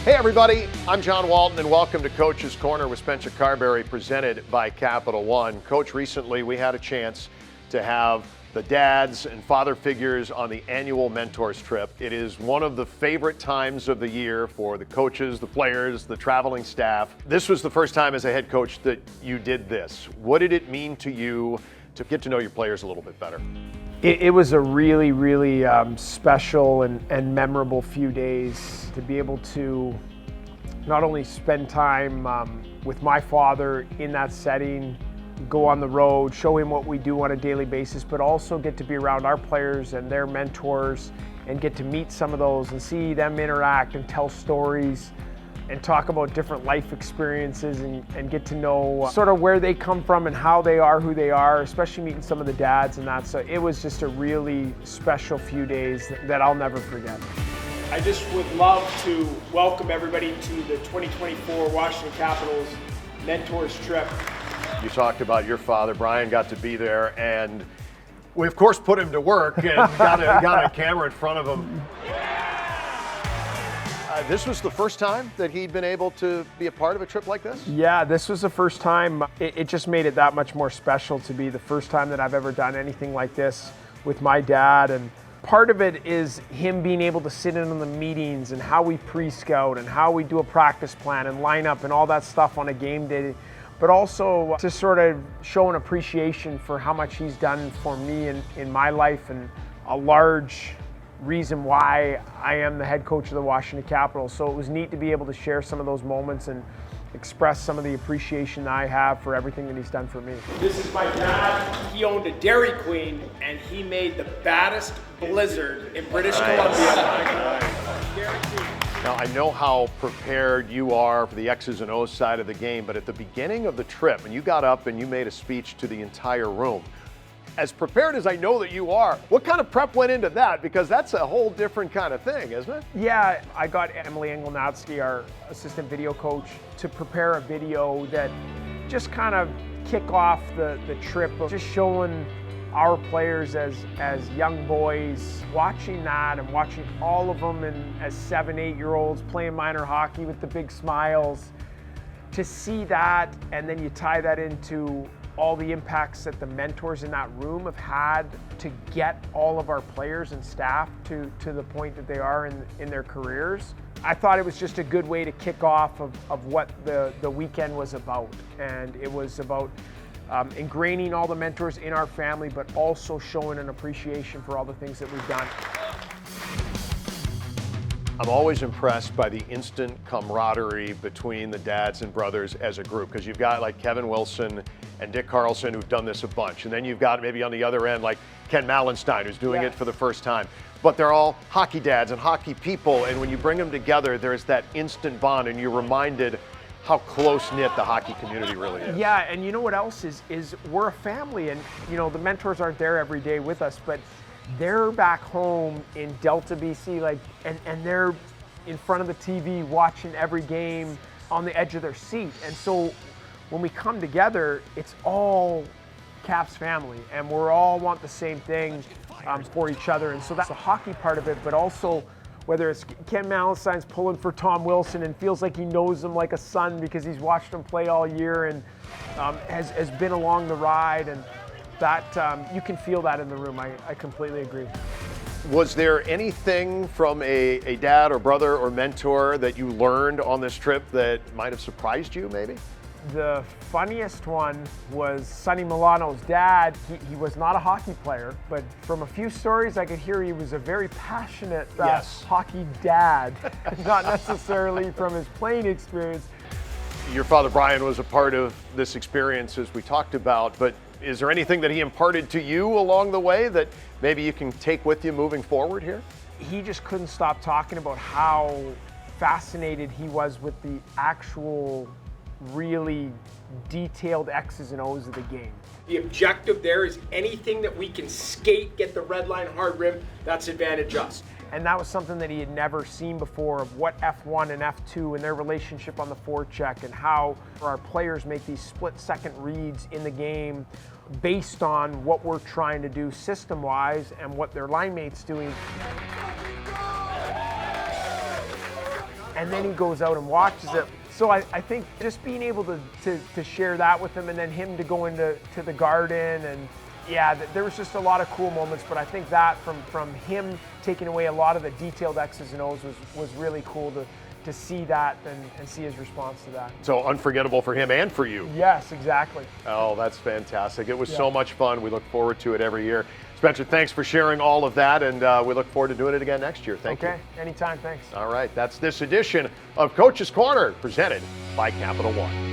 Hey everybody, I'm John Walton and welcome to Coach's Corner with Spencer Carbery, presented by Capital One. Coach, recently we had a chance to have the dads and father figures on the annual Mentors trip. It is one of the favorite times of the year for the coaches, the players, the traveling staff. This was the first time as a head coach that you did this. What did it mean to you to get to know your players a little bit better? It was a really special and memorable few days to be able to not only spend time with my father in that setting, go on the road, show him what we do on a daily basis, but also get to be around our players and their mentors and get to meet some of those and see them interact and tell stories and talk about different life experiences and get to know sort of where they come from and how they are who they are, especially meeting some of the dads and that. So it was just a really special few days that I'll never forget. I just would love to welcome everybody to the 2024 Washington Capitals Mentors Trip. You talked about your father. Brian got to be there, and we of course put him to work and got a camera in front of him. This was the first time that he'd been able to be a part of a trip like this? Yeah, this was the first time. It just made it that much more special to be the first time that I've ever done anything like this with my dad. And part of it is him being able to sit in on the meetings and how we pre-scout and how we do a practice plan and lineup and all that stuff on a game day. But also to sort of show an appreciation for how much he's done for me in my life, and a large reason why I am the head coach of the Washington Capitals. So it was neat to be able to share some of those moments and express some of the appreciation that I have for everything that he's done for me. This is my dad. He owned a Dairy Queen and he made the baddest blizzard in British Columbia. Now, I know how prepared you are for the X's and O's side of the game, but at the beginning of the trip, when you got up and you made a speech to the entire room, as prepared as I know that you are, what kind of prep went into that? Because that's a whole different kind of thing, isn't it? Yeah, I got Emily Engelnatsky, our assistant video coach, to prepare a video that just kind of kick off the trip of just showing our players as young boys, watching that and watching all of them as 7-8-year-olds playing minor hockey with the big smiles. To see that, and then you tie that into all the impacts that the mentors in that room have had to get all of our players and staff to the point that they are in their careers. I thought it was just a good way to kick off of what the weekend was about. And it was about ingraining all the mentors in our family, but also showing an appreciation for all the things that we've done. I'm always impressed by the instant camaraderie between the dads and brothers as a group, because you've got like Kevin Wilson and Dick Carlson who've done this a bunch, and then you've got maybe on the other end like Ken Malenstein who's doing it for the first time. But they're all hockey dads and hockey people, and when you bring them together, there's that instant bond, and you're reminded how close-knit the hockey community really is. Yeah, and you know what else is we're a family, and you know the mentors aren't there every day with us, but they're back home in Delta, BC, and they're in front of the TV watching every game on the edge of their seat. And so when we come together, it's all Caps family, and we're all want the same thing for each other. And so that's the hockey part of it, but also whether it's Ken Malenstein's pulling for Tom Wilson and feels like he knows him like a son because he's watched him play all year and has been along the ride, and that you can feel that in the room. I completely agree. Was there anything from a dad or brother or mentor that you learned on this trip that might have surprised you maybe? The funniest one was Sonny Milano's dad. He was not a hockey player, but from a few stories I could hear he was a very passionate hockey dad, not necessarily from his playing experience. Your father Brian was a part of this experience as we talked about, but is there anything that he imparted to you along the way that maybe you can take with you moving forward here? He just couldn't stop talking about how fascinated he was with the actual really detailed X's and O's of the game. The objective there is anything that we can skate, get the red line, hard rim, that's advantage us. And that was something that he had never seen before, of what F1 and F2 and their relationship on the forecheck, and how our players make these split-second reads in the game based on what we're trying to do system-wise and what their line mates doing. and then he goes out and watches it. So I think just being able to share that with him, and then him to go into the garden, and yeah, there was just a lot of cool moments. But I think that from him taking away a lot of the detailed X's and O's was really cool to see that and see his response to that. So unforgettable for him and for you. Yes, exactly. Oh, that's fantastic. It was so much fun. We look forward to it every year. Spencer, thanks for sharing all of that, and we look forward to doing it again next year. Thank you. Okay, anytime, thanks. All right, that's this edition of Coach's Corner, presented by Capital One.